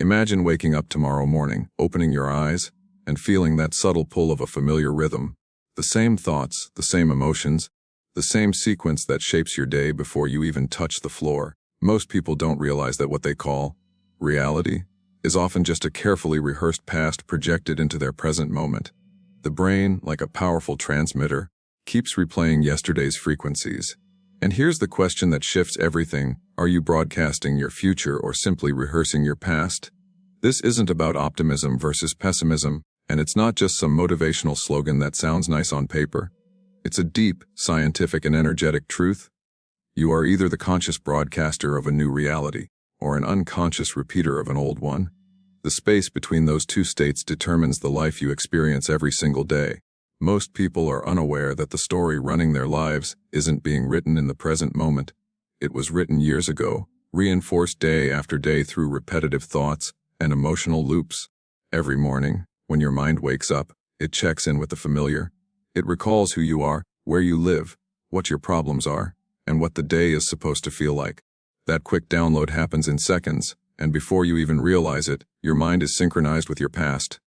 Imagine waking up tomorrow morning, opening your eyes, and feeling that subtle pull of a familiar rhythm. The same thoughts, the same emotions, the same sequence that shapes your day before you even touch the floor. Most people don't realize that what they call reality is often just a carefully rehearsed past projected into their present moment. The brain, like a powerful transmitter, keeps replaying yesterday's frequencies. And here's the question that shifts everything. Are you broadcasting your future or simply rehearsing your past? This isn't about optimism versus pessimism, and it's not just some motivational slogan that sounds nice on paper. It's a deep, scientific and energetic truth. You are either the conscious broadcaster of a new reality, or an unconscious repeater of an old one. The space between those two states determines the life you experience every single day. Most people are unaware that the story running their lives isn't being written in the present moment. It was written years ago, reinforced day after day through repetitive thoughts and emotional loops. Every morning, when your mind wakes up, it checks in with the familiar. It recalls who you are, where you live, what your problems are, and what the day is supposed to feel like. That quick download happens in seconds, and before you even realize it, your mind is synchronized with your past.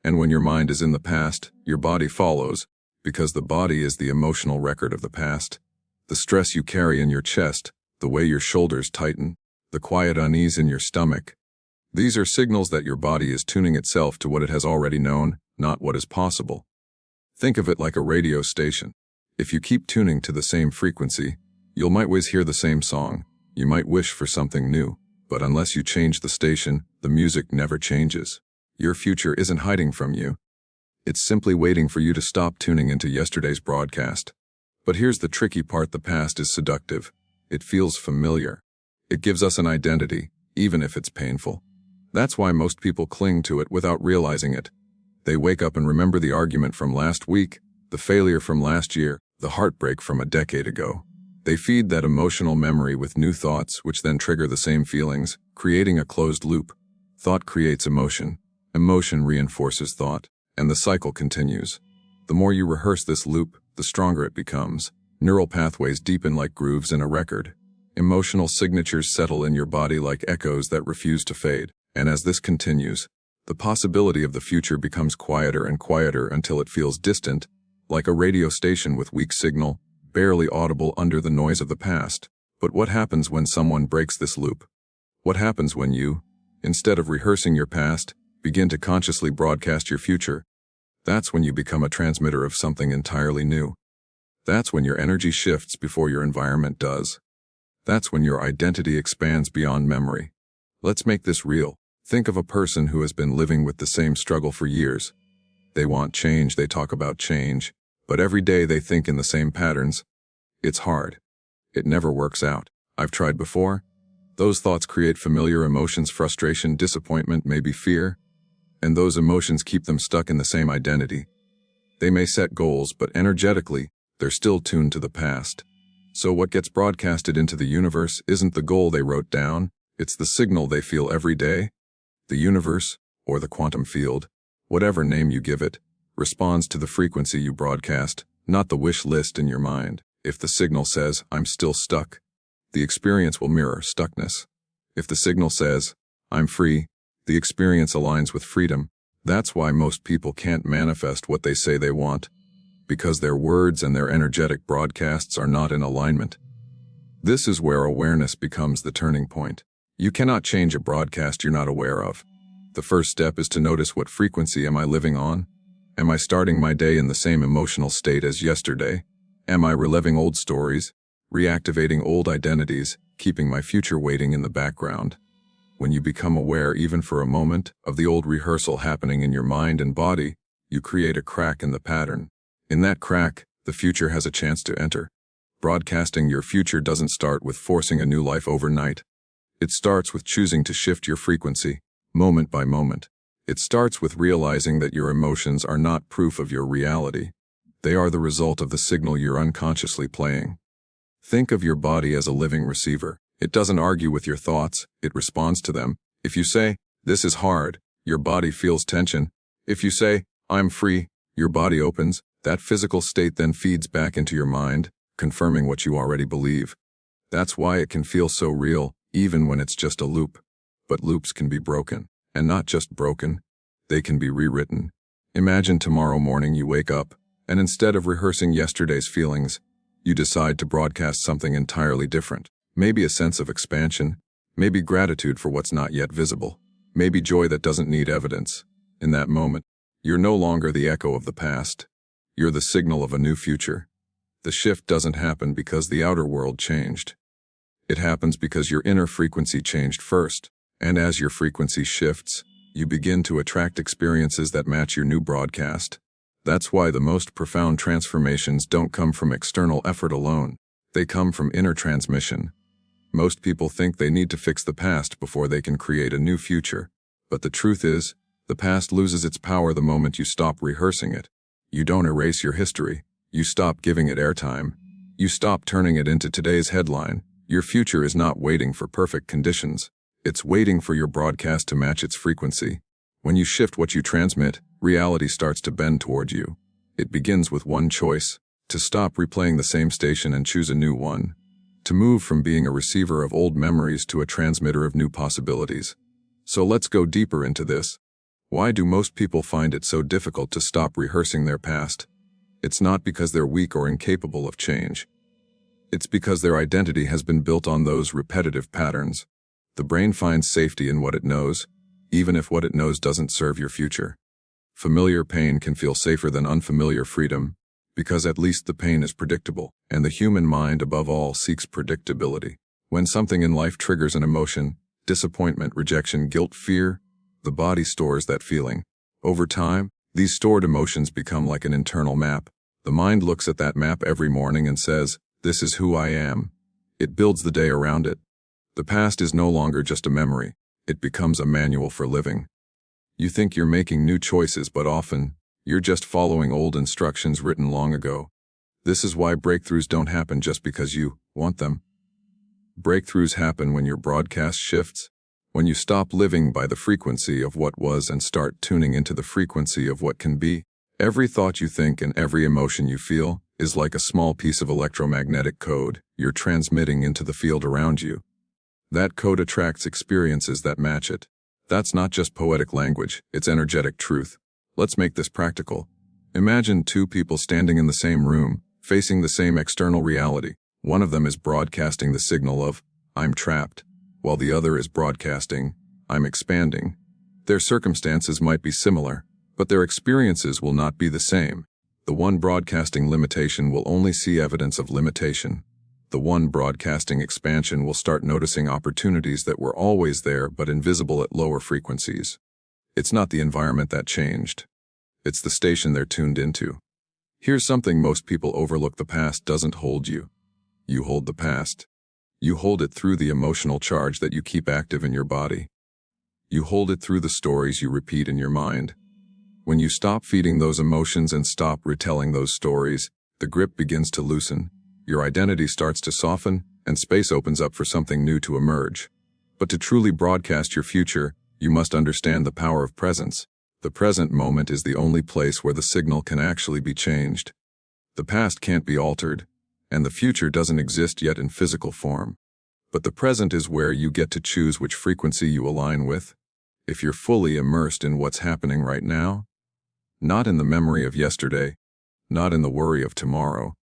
And when your mind is in the past, your body follows, because the body is the emotional record of the past. The stress you carry in your chest, the way your shoulders tighten, the quiet unease in your stomach. These are signals that your body is tuning itself to what it has already known, not what is possible. Think of it like a radio station. If you keep tuning to the same frequency, you'll might always hear the same song. You might wish for something new, but unless you change the station, the music never changes. Your future isn't hiding from you. It's simply waiting for you to stop tuning into yesterday's broadcast. But here's the tricky part: the past is seductive. It feels familiar. It gives us an identity, even if it's painful. That's why most people cling to it without realizing it. They wake up and remember the argument from last week, the failure from last year, the heartbreak from a decade ago. They feed that emotional memory with new thoughts, which then trigger the same feelings, creating a closed loop. Thought creates emotion. Emotion reinforces thought, and the cycle continues. The more you rehearse this loop, the stronger it becomes. Neural pathways deepen like grooves in a record. Emotional signatures settle in your body like echoes that refuse to fade. And as this continues, the possibility of the future becomes quieter and quieter until it feels distant, like a radio station with weak signal, barely audible under the noise of the past. But what happens when someone breaks this loop? What happens when you, instead of rehearsing your past, begin to consciously broadcast your future? That's when you become a transmitter of something entirely new. That's when your energy shifts before your environment does. That's when your identity expands beyond memory. Let's make this real. Think of a person who has been living with the same struggle for years. They want change, they talk about change, but every day they think in the same patterns. It's hard. It never works out. I've tried before. Those thoughts create familiar emotions: frustration, disappointment, maybe fear. And those emotions keep them stuck in the same identity. They may set goals, but energetically, they're still tuned to the past. So what gets broadcasted into the universe isn't the goal they wrote down, it's the signal they feel every day. The universe, or the quantum field, whatever name you give it, responds to the frequency you broadcast, not the wish list in your mind. If the signal says, "I'm still stuck," the experience will mirror stuckness. If the signal says, "I'm free," the experience aligns with freedom. That's why most people can't manifest what they say they want, because their words and their energetic broadcasts are not in alignment. This is where awareness becomes the turning point. You cannot change a broadcast you're not aware of. The first step is to notice, what frequency am I living on? Am I starting my day in the same emotional state as yesterday? Am I reliving old stories, reactivating old identities, keeping my future waiting in the background? When you become aware, even for a moment, of the old rehearsal happening in your mind and body, you create a crack in the pattern. In that crack, the future has a chance to enter. Broadcasting your future doesn't start with forcing a new life overnight. It starts with choosing to shift your frequency, moment by moment. It starts with realizing that your emotions are not proof of your reality. They are the result of the signal you're unconsciously playing. Think of your body as a living receiver. It doesn't argue with your thoughts, it responds to them. If you say, "This is hard," your body feels tension. If you say, "I'm free," your body opens. That physical state then feeds back into your mind, confirming what you already believe. That's why it can feel so real, even when it's just a loop. But loops can be broken. And not just broken, they can be rewritten. Imagine tomorrow morning you wake up, and instead of rehearsing yesterday's feelings, you decide to broadcast something entirely different. Maybe a sense of expansion, maybe gratitude for what's not yet visible, maybe joy that doesn't need evidence. In that moment, you're no longer the echo of the past. You're the signal of a new future. The shift doesn't happen because the outer world changed. It happens because your inner frequency changed first. And as your frequency shifts, you begin to attract experiences that match your new broadcast. That's why the most profound transformations don't come from external effort alone. They come from inner transmission. Most people think they need to fix the past before they can create a new future. But the truth is, the past loses its power the moment you stop rehearsing it. You don't erase your history. You stop giving it airtime. You stop turning it into today's headline. Your future is not waiting for perfect conditions. It's waiting for your broadcast to match its frequency. When you shift what you transmit, reality starts to bend toward you. It begins with one choice: to stop replaying the same station and choose a new one. To move from being a receiver of old memories to a transmitter of new possibilities. So let's go deeper into this. Why do most people find it so difficult to stop rehearsing their past? It's not because they're weak or incapable of change. It's because their identity has been built on those repetitive patterns. The brain finds safety in what it knows, even if what it knows doesn't serve your future. Familiar pain can feel safer than unfamiliar freedom, because at least the pain is predictable, and the human mind above all seeks predictability. When something in life triggers an emotion, disappointment, rejection, guilt, fear, the body stores that feeling. Over time, these stored emotions become like an internal map. The mind looks at that map every morning and says, "This is who I am." It builds the day around it. The past is no longer just a memory. It becomes a manual for living. You think you're making new choices, but often, you're just following old instructions written long ago. This is why breakthroughs don't happen just because you want them. Breakthroughs happen when your broadcast shifts, when you stop living by the frequency of what was and start tuning into the frequency of what can be. Every thought you think and every emotion you feel is like a small piece of electromagnetic code you're transmitting into the field around you. That code attracts experiences that match it. That's not just poetic language, it's energetic truth. Let's make this practical. Imagine two people standing in the same room, facing the same external reality. One of them is broadcasting the signal of, "I'm trapped," while the other is broadcasting, "I'm expanding." Their circumstances might be similar, but their experiences will not be the same. The one broadcasting limitation will only see evidence of limitation. The one broadcasting expansion will start noticing opportunities that were always there but invisible at lower frequencies. It's not the environment that changed. It's the station they're tuned into. Here's something most people overlook: the past doesn't hold you. You hold the past. You hold it through the emotional charge that you keep active in your body. You hold it through the stories you repeat in your mind. When you stop feeding those emotions and stop retelling those stories, the grip begins to loosen. Your identity starts to soften, and space opens up for something new to emerge. But to truly broadcast your future, you must understand the power of presence. The present moment is the only place where the signal can actually be changed. The past can't be altered, and the future doesn't exist yet in physical form. But the present is where you get to choose which frequency you align with. If you're fully immersed in what's happening right now, not in the memory of yesterday, not in the worry of tomorrow,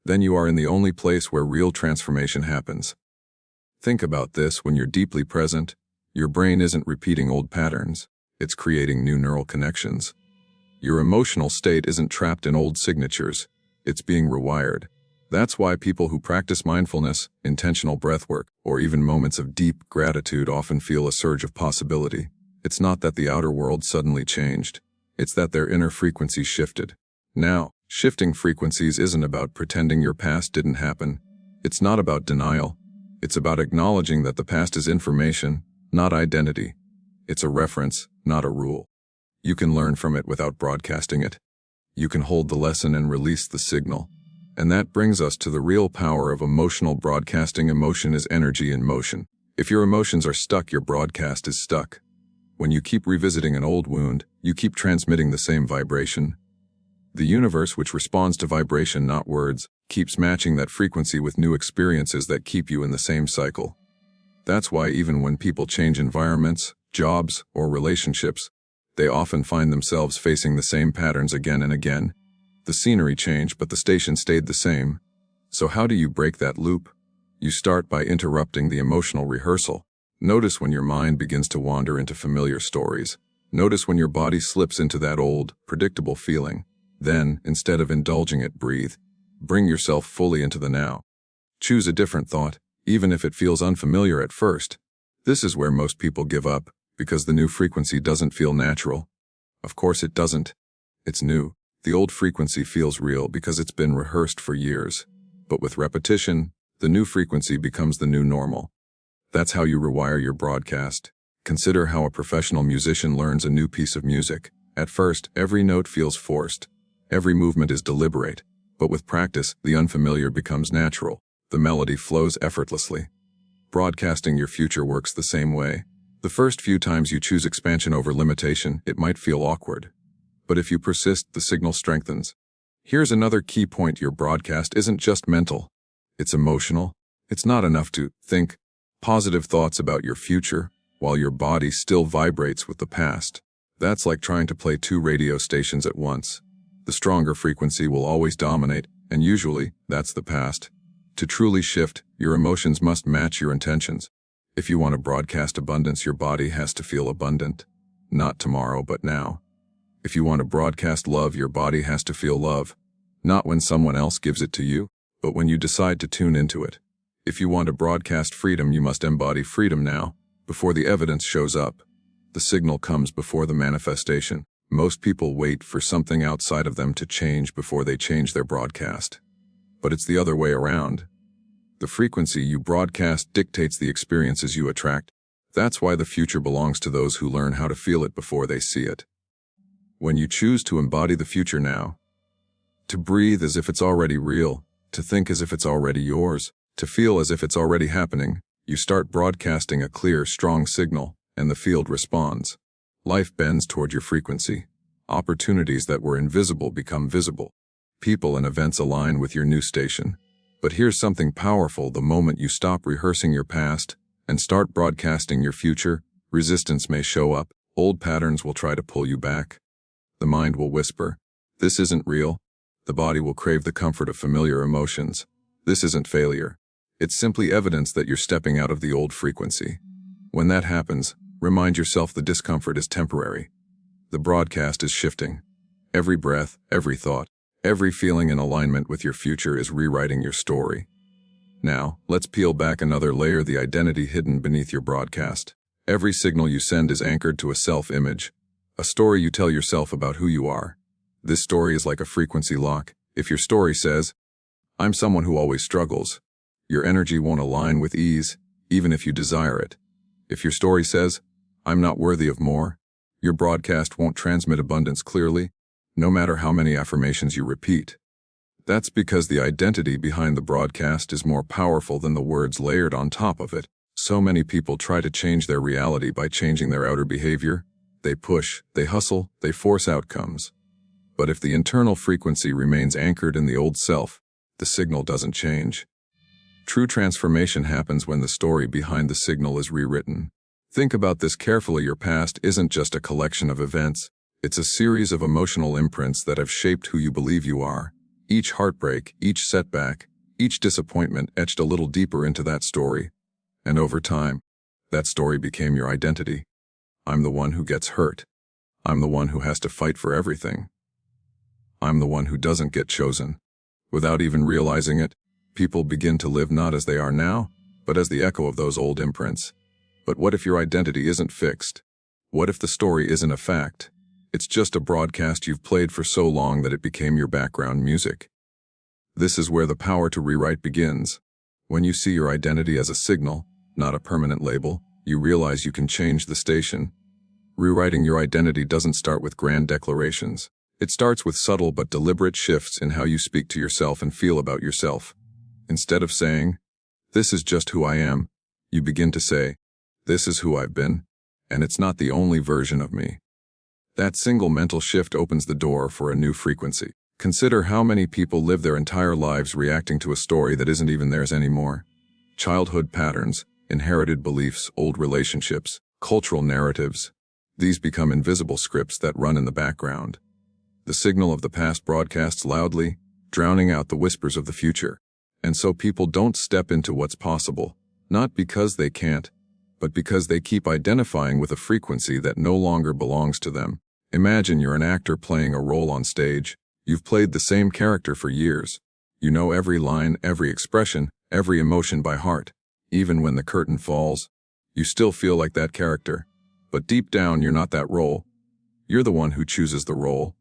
then you are in the only place where real transformation happens. Think about this: when you're deeply present, your brain isn't repeating old patterns, it's creating new neural connections. Your emotional state isn't trapped in old signatures, it's being rewired. That's why people who practice mindfulness, intentional breathwork, or even moments of deep gratitude often feel a surge of possibility. It's not that the outer world suddenly changed, it's that their inner frequency shifted. Now, shifting frequencies isn't about pretending your past didn't happen. It's not about denial. It's about acknowledging that the past is information, not identity. It's a reference, not a rule. You can learn from it without broadcasting it. You can hold the lesson and release the signal. And that brings us to the real power of emotional broadcasting. Emotion is energy in motion. If your emotions are stuck, your broadcast is stuck. When you keep revisiting an old wound, you keep transmitting the same vibration. The universe, which responds to vibration, not words, keeps matching that frequency with new experiences that keep you in the same cycle. That's why even when people change environments, jobs, or relationships, they often find themselves facing the same patterns again and again. The scenery changed, but the station stayed the same. So how do you break that loop? You start by interrupting the emotional rehearsal. Notice when your mind begins to wander into familiar stories. Notice when your body slips into that old, predictable feeling. Then, instead of indulging it, breathe. Bring yourself fully into the now. Choose a different thought, even if it feels unfamiliar at first. This is where most people give up, because the new frequency doesn't feel natural. Of course it doesn't. It's new. The old frequency feels real because it's been rehearsed for years. But with repetition, the new frequency becomes the new normal. That's how you rewire your broadcast. Consider how a professional musician learns a new piece of music. At first, every note feels forced. Every movement is deliberate. But with practice, the unfamiliar becomes natural. The melody flows effortlessly. Broadcasting your future works the same way. The first few times you choose expansion over limitation, it might feel awkward. But if you persist, the signal strengthens. Here's another key point: your broadcast isn't just mental. It's emotional. It's not enough to think positive thoughts about your future while your body still vibrates with the past. That's like trying to play two radio stations at once. The stronger frequency will always dominate, and usually, that's the past. To truly shift, your emotions must match your intentions. If you want to broadcast abundance, your body has to feel abundant. Not tomorrow, but now. If you want to broadcast love, your body has to feel love. Not when someone else gives it to you, but when you decide to tune into it. If you want to broadcast freedom, you must embody freedom now, before the evidence shows up. The signal comes before the manifestation. Most people wait for something outside of them to change before they change their broadcast. But it's the other way around. The frequency you broadcast dictates the experiences you attract. That's why the future belongs to those who learn how to feel it before they see it. When you choose to embody the future now, to breathe as if it's already real, to think as if it's already yours, to feel as if it's already happening, you start broadcasting a clear, strong signal, and the field responds. Life bends toward your frequency. Opportunities that were invisible become visible. People and events align with your new station. But here's something powerful: the moment you stop rehearsing your past and start broadcasting your future, resistance may show up. Old patterns will try to pull you back. The mind will whisper, "This isn't real." The body will crave the comfort of familiar emotions. This isn't failure. It's simply evidence that you're stepping out of the old frequency. When that happens, remind yourself the discomfort is temporary. The broadcast is shifting. Every breath, every thought, every feeling in alignment with your future is rewriting your story. Now, let's peel back another layer: the identity hidden beneath your broadcast. Every signal you send is anchored to a self-image, a story you tell yourself about who you are. This story is like a frequency lock. If your story says, "I'm someone who always struggles," your energy won't align with ease, even if you desire it. If your story says, "I'm not worthy of more," your broadcast won't transmit abundance clearly, no matter how many affirmations you repeat. That's because the identity behind the broadcast is more powerful than the words layered on top of it. So many people try to change their reality by changing their outer behavior. They push, they hustle, they force outcomes. But if the internal frequency remains anchored in the old self, the signal doesn't change. True transformation happens when the story behind the signal is rewritten. Think about this carefully: your past isn't just a collection of events. It's a series of emotional imprints that have shaped who you believe you are. Each heartbreak, each setback, each disappointment etched a little deeper into that story. And over time, that story became your identity. I'm the one who gets hurt. I'm the one who has to fight for everything. I'm the one who doesn't get chosen. Without even realizing it, people begin to live not as they are now, but as the echo of those old imprints. But what if your identity isn't fixed? What if the story isn't a fact? It's just a broadcast you've played for so long that it became your background music. This is where the power to rewrite begins. When you see your identity as a signal, not a permanent label, you realize you can change the station. Rewriting your identity doesn't start with grand declarations. It starts with subtle but deliberate shifts in how you speak to yourself and feel about yourself. Instead of saying, "This is just who I am," you begin to say, "This is who I've been, and it's not the only version of me." That single mental shift opens the door for a new frequency. Consider how many people live their entire lives reacting to a story that isn't even theirs anymore. Childhood patterns, inherited beliefs, old relationships, cultural narratives. These become invisible scripts that run in the background. The signal of the past broadcasts loudly, drowning out the whispers of the future. And so people don't step into what's possible, not because they can't, but because they keep identifying with a frequency that no longer belongs to them. Imagine you're an actor playing a role on stage. You've played the same character for years. You know every line, every expression, every emotion by heart. Even when the curtain falls, you still feel like that character. But deep down, you're not that role. You're the one who chooses the role.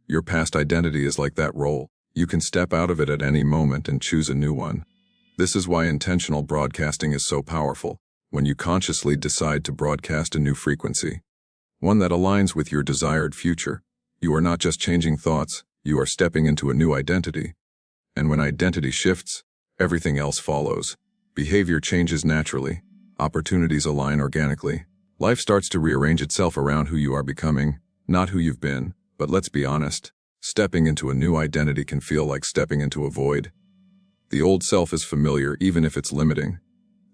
Your past identity is like that role. You can step out of it at any moment and choose a new one. This is why intentional broadcasting is so powerful. When you consciously decide to broadcast a new frequency, one that aligns with your desired future, you are not just changing thoughts, you are stepping into a new identity. And when identity shifts, everything else follows. Behavior changes naturally. Opportunities align organically. Life starts to rearrange itself around who you are becoming, not who you've been. But let's be honest, stepping into a new identity can feel like stepping into a void. The old self is familiar even if it's limiting.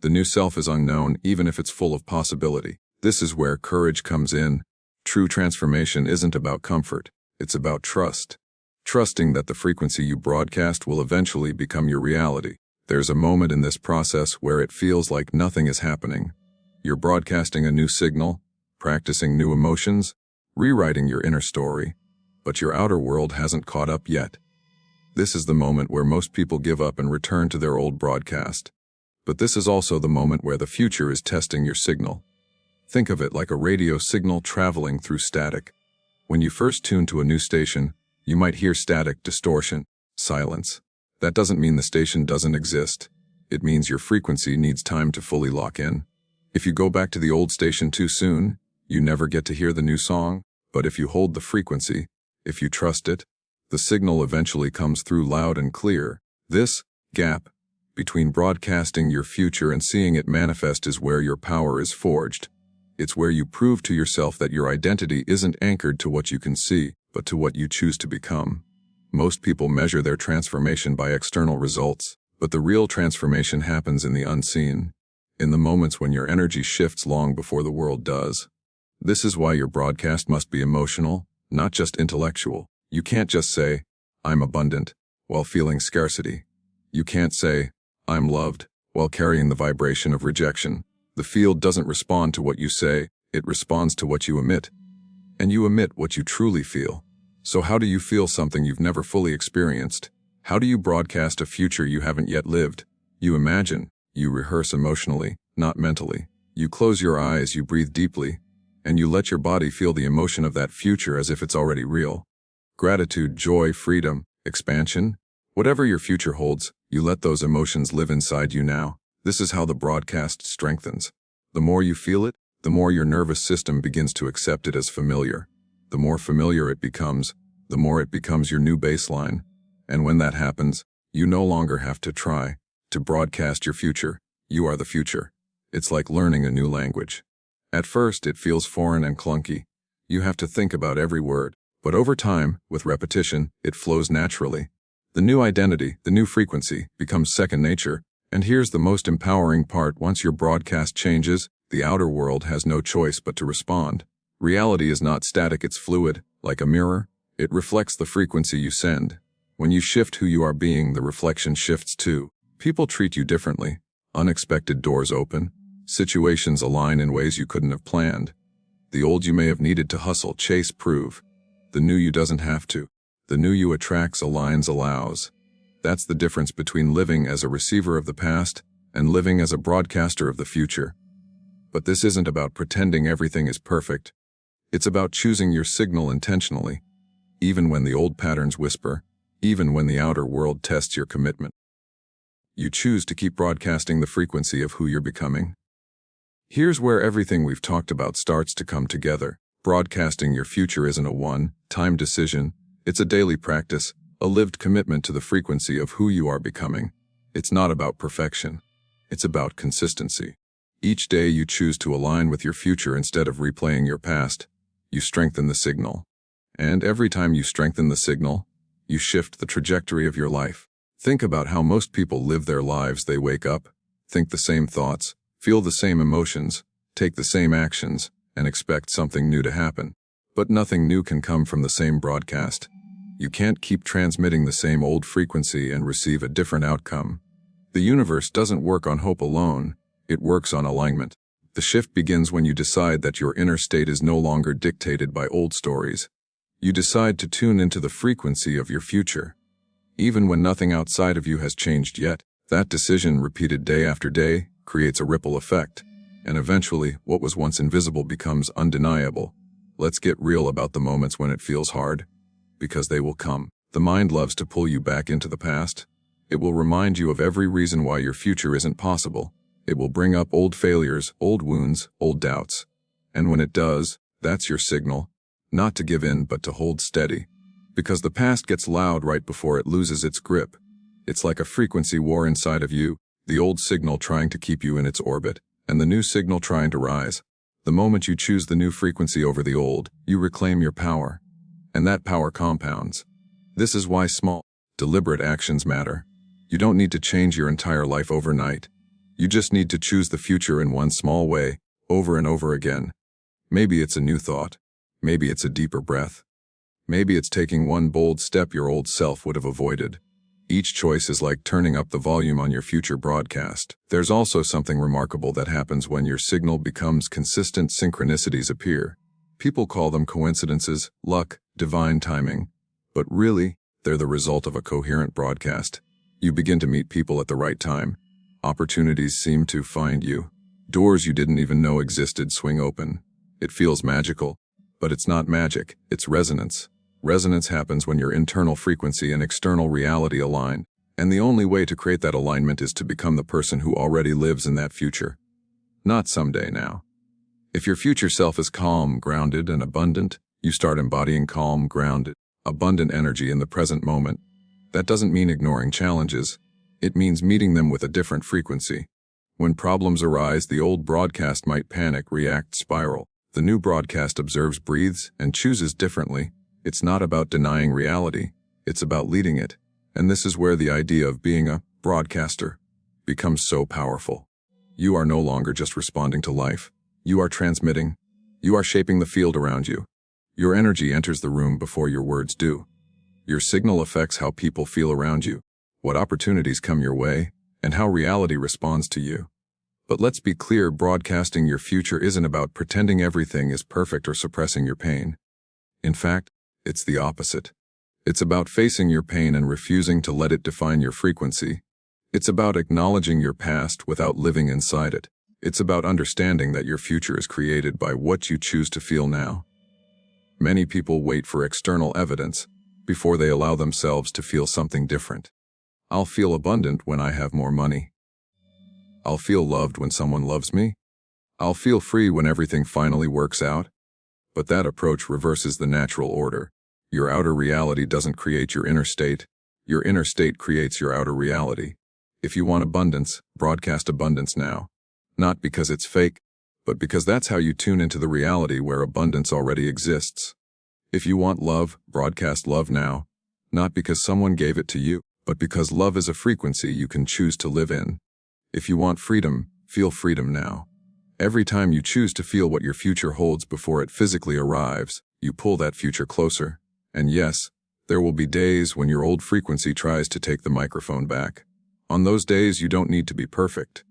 The new self is unknown even if it's full of possibility. This is where courage comes in. True transformation isn't about comfort, it's about trust. Trusting that the frequency you broadcast will eventually become your reality. There's a moment in this process where it feels like nothing is happening. You're broadcasting a new signal, practicing new emotions, rewriting your inner story, but your outer world hasn't caught up yet. This is the moment where most people give up and return to their old broadcast. But this is also the moment where the future is testing your signal. Think of it like a radio signal traveling through static. When you first tune to a new station, you might hear static, distortion, silence. That doesn't mean the station doesn't exist. It means your frequency needs time to fully lock in. If you go back to the old station too soon, you never get to hear the new song. But if you hold the frequency, if you trust it, the signal eventually comes through loud and clear. This gap between broadcasting your future and seeing it manifest is where your power is forged. It's where you prove to yourself that your identity isn't anchored to what you can see, but to what you choose to become. Most people measure their transformation by external results, but the real transformation happens in the unseen, in the moments when your energy shifts long before the world does. This is why your broadcast must be emotional, not just intellectual. You can't just say, "I'm abundant," while feeling scarcity. You can't say, "I'm loved," while carrying the vibration of rejection. The field doesn't respond to what you say, it responds to what you emit. And you emit what you truly feel. So how do you feel something you've never fully experienced? How do you broadcast a future you haven't yet lived? You imagine, you rehearse emotionally, not mentally. You close your eyes, you breathe deeply, and you let your body feel the emotion of that future as if it's already real. Gratitude, joy, freedom, expansion, whatever your future holds, you let those emotions live inside you now. This is how the broadcast strengthens. The more you feel it, the more your nervous system begins to accept it as familiar. The more familiar it becomes, the more it becomes your new baseline. And when that happens, you no longer have to try to broadcast your future. You are the future. It's like learning a new language. At first, it feels foreign and clunky. You have to think about every word. But over time, with repetition, it flows naturally. The new identity, the new frequency, becomes second nature. And here's the most empowering part: once your broadcast changes, the outer world has no choice but to respond. Reality is not static, it's fluid, like a mirror. It reflects the frequency you send. When you shift who you are being, the reflection shifts too. People treat you differently. Unexpected doors open. Situations align in ways you couldn't have planned. The old you may have needed to hustle, chase, prove. The new you doesn't have to. The new you attracts, aligns, allows. That's the difference between living as a receiver of the past and living as a broadcaster of the future. But this isn't about pretending everything is perfect. It's about choosing your signal intentionally, even when the old patterns whisper, even when the outer world tests your commitment. You choose to keep broadcasting the frequency of who you're becoming. Here's where everything we've talked about starts to come together. Broadcasting your future isn't a one-time decision. It's a daily practice, a lived commitment to the frequency of who you are becoming. It's not about perfection. It's about consistency. Each day you choose to align with your future instead of replaying your past. You strengthen the signal. And every time you strengthen the signal, you shift the trajectory of your life. Think about how most people live their lives. They wake up, think the same thoughts, feel the same emotions, take the same actions, and expect something new to happen. But nothing new can come from the same broadcast. You can't keep transmitting the same old frequency and receive a different outcome. The universe doesn't work on hope alone, it works on alignment. The shift begins when you decide that your inner state is no longer dictated by old stories. You decide to tune into the frequency of your future. Even when nothing outside of you has changed yet, that decision, repeated day after day, creates a ripple effect. And eventually, what was once invisible becomes undeniable. Let's get real about the moments when it feels hard, because they will come. The mind loves to pull you back into the past. It will remind you of every reason why your future isn't possible. It will bring up old failures, old wounds, old doubts. And when it does, that's your signal, not to give in but to hold steady. Because the past gets loud right before it loses its grip. It's like a frequency war inside of you, the old signal trying to keep you in its orbit, and the new signal trying to rise. The moment you choose the new frequency over the old, you reclaim your power. And that power compounds. This is why small, deliberate actions matter. You don't need to change your entire life overnight. You just need to choose the future in one small way, over and over again. Maybe it's a new thought. Maybe it's a deeper breath. Maybe it's taking one bold step your old self would have avoided. Each choice is like turning up the volume on your future broadcast. There's also something remarkable that happens when your signal becomes consistent. Synchronicities appear. People call them coincidences, luck, divine timing. But really, they're the result of a coherent broadcast. You begin to meet people at the right time. Opportunities seem to find you. Doors you didn't even know existed swing open. It feels magical, but it's not magic, it's resonance. Resonance happens when your internal frequency and external reality align, and the only way to create that alignment is to become the person who already lives in that future. Not someday now. If your future self is calm, grounded, and abundant, you start embodying calm, grounded, abundant energy in the present moment. That doesn't mean ignoring challenges. It means meeting them with a different frequency. When problems arise, the old broadcast might panic, react, spiral. The new broadcast observes, breathes, and chooses differently. It's not about denying reality. It's about leading it. And this is where the idea of being a broadcaster becomes so powerful. You are no longer just responding to life. You are transmitting. You are shaping the field around you. Your energy enters the room before your words do. Your signal affects how people feel around you, what opportunities come your way, and how reality responds to you. But let's be clear, broadcasting your future isn't about pretending everything is perfect or suppressing your pain. In fact, it's the opposite. It's about facing your pain and refusing to let it define your frequency. It's about acknowledging your past without living inside it. It's about understanding that your future is created by what you choose to feel now. Many people wait for external evidence before they allow themselves to feel something different. I'll feel abundant when I have more money. I'll feel loved when someone loves me. I'll feel free when everything finally works out. But that approach reverses the natural order. Your outer reality doesn't create your inner state. Your inner state creates your outer reality. If you want abundance, broadcast abundance now. Not because it's fake, but because that's how you tune into the reality where abundance already exists. If you want love, broadcast love now. Not because someone gave it to you, but because love is a frequency you can choose to live in. If you want freedom, feel freedom now. Every time you choose to feel what your future holds before it physically arrives, you pull that future closer. And yes, there will be days when your old frequency tries to take the microphone back. On those days, you don't need to be perfect.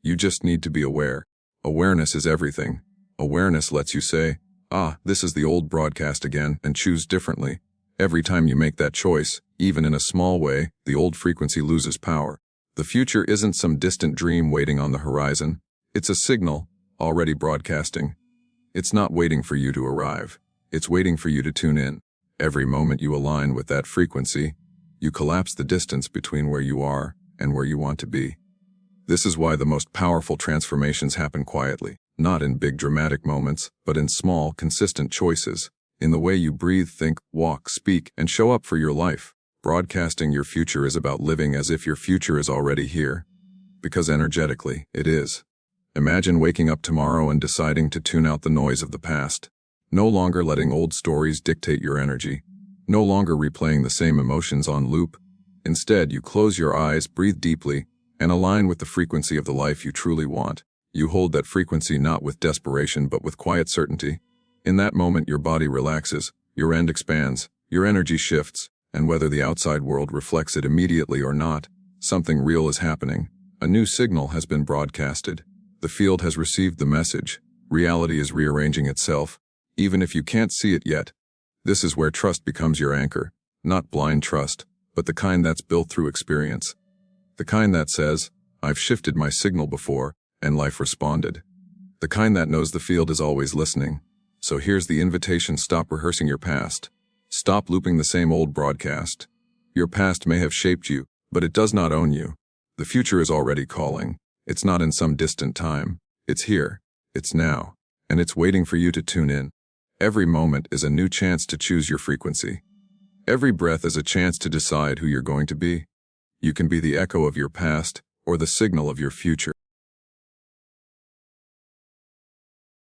You just need to be aware. Awareness is everything. Awareness lets you say, this is the old broadcast again, and choose differently. Every time you make that choice, even in a small way, the old frequency loses power. The future isn't some distant dream waiting on the horizon. It's a signal, already broadcasting. It's not waiting for you to arrive. It's waiting for you to tune in. Every moment you align with that frequency, you collapse the distance between where you are and where you want to be. This is why the most powerful transformations happen quietly, not in big dramatic moments, but in small, consistent choices, in the way you breathe, think, walk, speak, and show up for your life. Broadcasting your future is about living as if your future is already here. Because energetically, it is. Imagine waking up tomorrow and deciding to tune out the noise of the past. No longer letting old stories dictate your energy. No longer replaying the same emotions on loop. Instead, you close your eyes, breathe deeply, and align with the frequency of the life you truly want. You hold that frequency not with desperation but with quiet certainty. In that moment your body relaxes, your end expands, your energy shifts, and whether the outside world reflects it immediately or not, something real is happening. A new signal has been broadcasted. The field has received the message. Reality is rearranging itself, even if you can't see it yet. This is where trust becomes your anchor, not blind trust, but the kind that's built through experience. The kind that says, I've shifted my signal before, and life responded. The kind that knows the field is always listening. So here's the invitation: stop rehearsing your past. Stop looping the same old broadcast. Your past may have shaped you, but it does not own you. The future is already calling. It's not in some distant time. It's here. It's now. And it's waiting for you to tune in. Every moment is a new chance to choose your frequency. Every breath is a chance to decide who you're going to be. You can be the echo of your past or the signal of your future.